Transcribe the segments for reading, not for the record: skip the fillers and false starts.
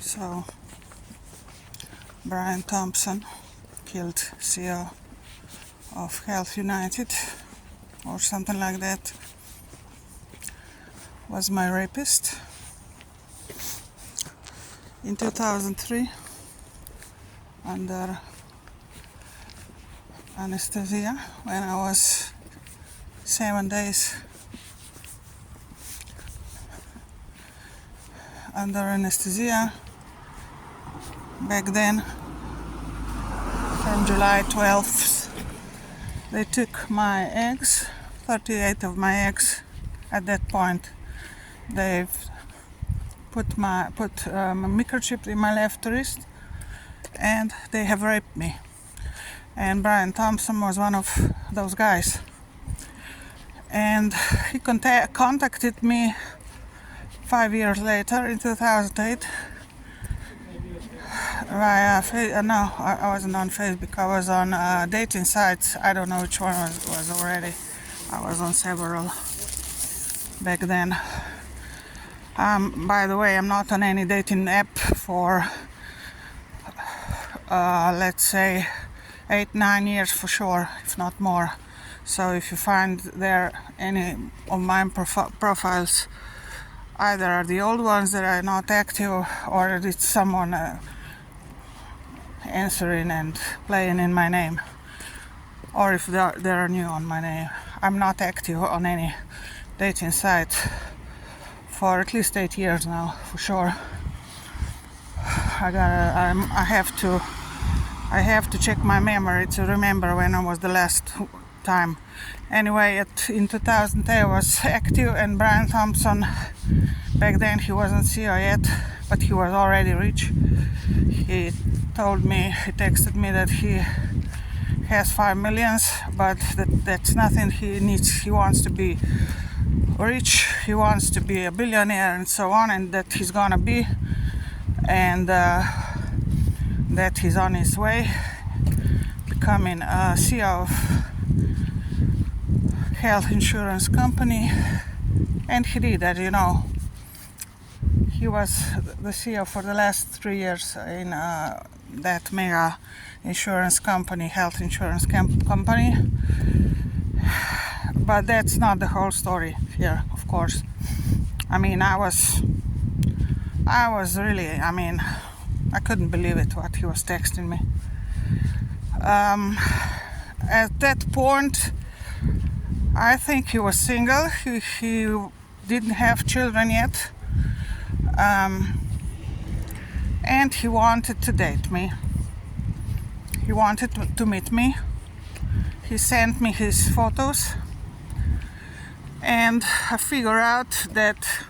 So Brian Thompson, killed CEO of Health United or something like that, was my rapist. In 2003, under anesthesia, when I was 7 days under anesthesia, back then, from July 12th, they took my eggs, 38 of my eggs. At that point, they've put a microchip in my left wrist, and they have raped me. And Brian Thompson was one of those guys. And he contacted me 5 years later, in 2008, via no, I wasn't on Facebook. I was on dating sites. I don't know which one was already. I was on several back then. By the way, I'm not on any dating app for let's say 8-9 years for sure, if not more. So if you find there any of my profiles, either are the old ones that are not active, or it's someone answering and playing in my name, or if they are new on my name. I'm not active on any dating site for at least 8 years now, for sure. I have to check my memory to remember when I was the last time. Anyway, in 2000 I was active, and Brian Thompson, back then he wasn't CEO yet, but he was already rich. He texted me that he has 5 million, but that's nothing. He wants to be rich, he wants to be a billionaire and so on, and that he's gonna be, and that he's on his way becoming a CEO of health insurance company. And he did that, you know. He was the CEO for the last 3 years in that mega insurance company, health insurance company. But that's not the whole story here, of course. I mean, I was really, I couldn't believe it, what he was texting me. At that point, I think he was single. He didn't have children yet. And he wanted to date me. He wanted to meet me. He sent me his photos. And I figured out that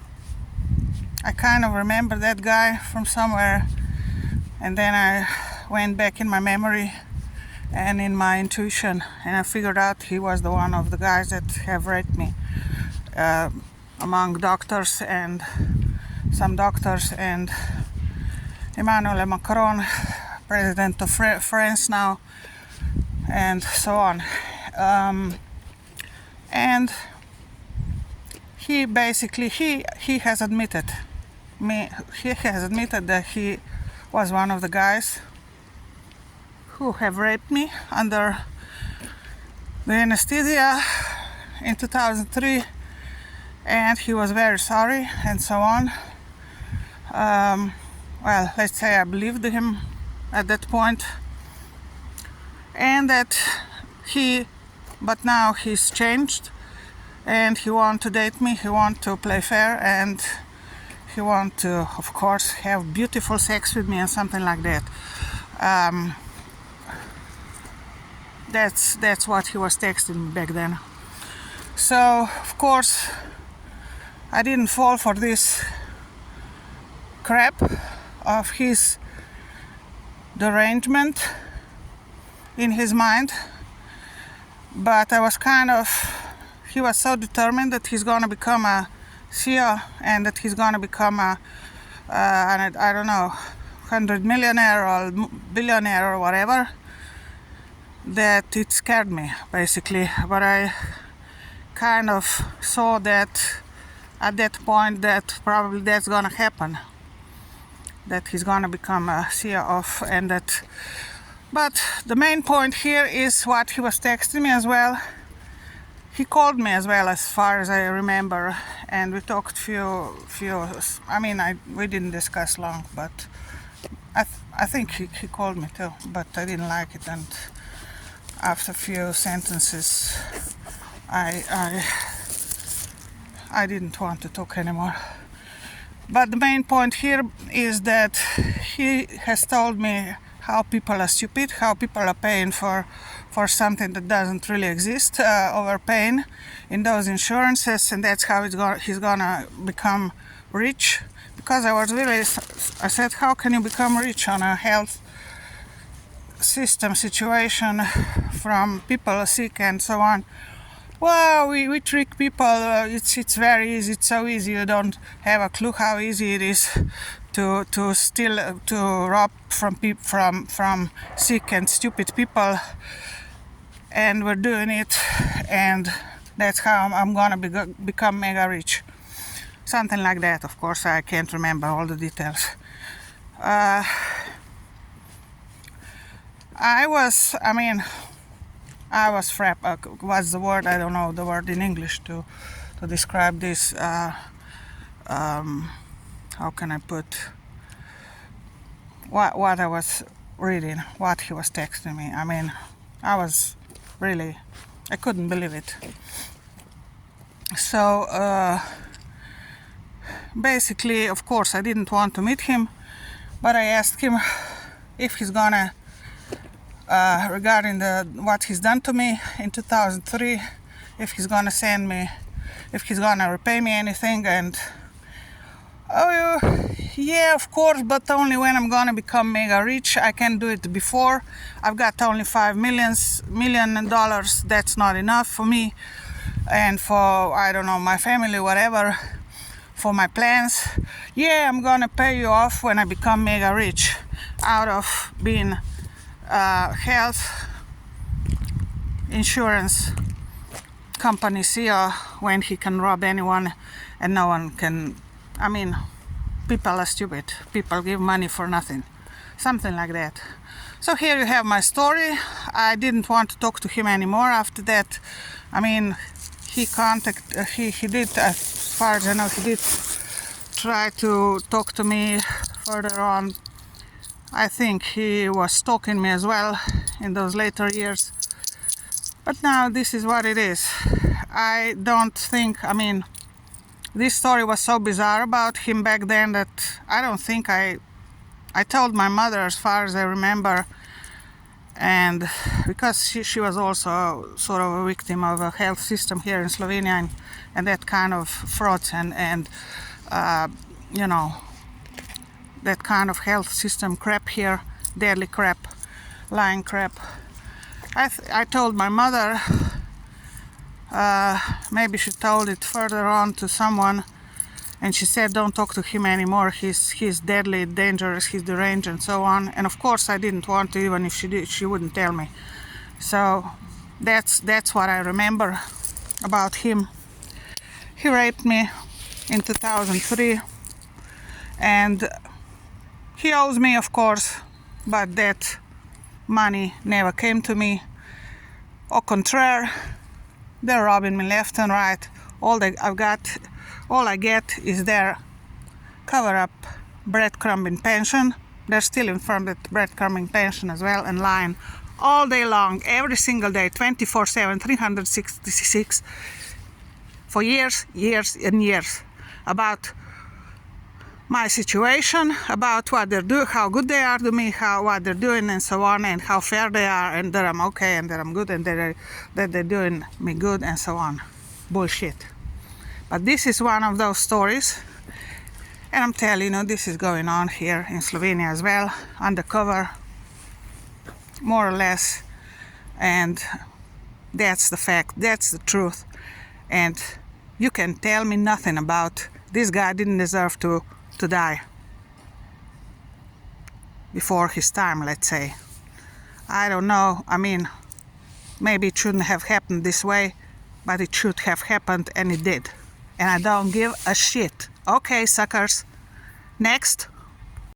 I kind of remember that guy from somewhere. And then I went back in my memory and in my intuition, and I figured out he was the one of the guys that have raped me. Among doctors and some doctors and Emmanuel Macron, president of France now, and so on. And he basically he has admitted that he was one of the guys who have raped me under the anesthesia in 2003, and he was very sorry and so on. Well, let's say I believed him at that point, and that but now he's changed, and he wants to date me, he wants to play fair, and he wants to, of course, have beautiful sex with me and something like that. That's what he was texting me back then. So, of course, I didn't fall for this crap of his derangement in his mind, but I was he was so determined that he's gonna become a CEO and that he's gonna become I don't know, 100 millionaire or billionaire or whatever, that it scared me, basically. But I kind of saw that at that point that probably that's gonna happen. that he's gonna become a CEO of, and that. But the main point here is what he was texting me as well. He called me as well, as far as I remember, and we talked few. I mean, we didn't discuss long, but I think he called me too, but I didn't like it, and after a few sentences, I didn't want to talk anymore. But the main point here is that he has told me how people are stupid, how people are paying for something that doesn't really exist, overpaying in those insurances, and that's how he's gonna become rich. Because I said, how can you become rich on a health system situation from people sick and so on? Well, we trick people. It's very easy. It's so easy. You don't have a clue how easy it is to steal, to rob from sick and stupid people, and we're doing it, and that's how I'm gonna become mega rich. Something like that. Of course, I can't remember all the details. I was what's the word? I don't know the word in English to describe this. How can I put what I was reading, what he was texting me? I mean, I couldn't believe it. So basically, of course, I didn't want to meet him, but I asked him if he's gonna, regarding what he's done to me in 2003, if he's gonna repay me anything, and yeah, of course, but only when I'm gonna become mega rich. I can do it before. I've got only $5 million. That's not enough for me and for, I don't know, my family, whatever, for my plans. Yeah, I'm gonna pay you off when I become mega rich, out of being health insurance company CEO, when he can rob anyone and no one can. I mean, people are stupid. People give money for nothing. Something like that. So here you have my story. I didn't want to talk to him anymore after that. I mean, he did, as far as I know, he did try to talk to me further on. I think he was stalking me as well in those later years. But now this is what it is. I don't think, this story was so bizarre about him back then that I don't think I told my mother, as far as I remember, and because she was also sort of a victim of a health system here in Slovenia and that kind of frauds and you know, that kind of health system crap here, deadly crap, lying crap. I told my mother, maybe she told it further on to someone, and she said, don't talk to him anymore, he's deadly dangerous, he's deranged and so on. And of course I didn't want to, even if she did, she wouldn't tell me. So that's what I remember about him. He raped me in 2003, and he owes me, of course, but that money never came to me. Au contraire, they're robbing me left and right. All I get is their cover-up breadcrumbing pension. They're stealing from that breadcrumbing pension as well, and lying all day long, every single day, 24/7, 366, for years and years, about my situation, about what they're doing, how good they are to me, what they're doing and so on, and how fair they are, and that I'm okay, and that I'm good, and that they're doing me good and so on. Bullshit. But this is one of those stories, and I'm telling you, this is going on here in Slovenia as well, undercover, more or less, and that's the fact, that's the truth. And you can tell me nothing about this guy. Didn't deserve to die before his time, let's say. I don't know, maybe it shouldn't have happened this way, but it should have happened, and it did. And I don't give a shit. Okay, suckers. Next.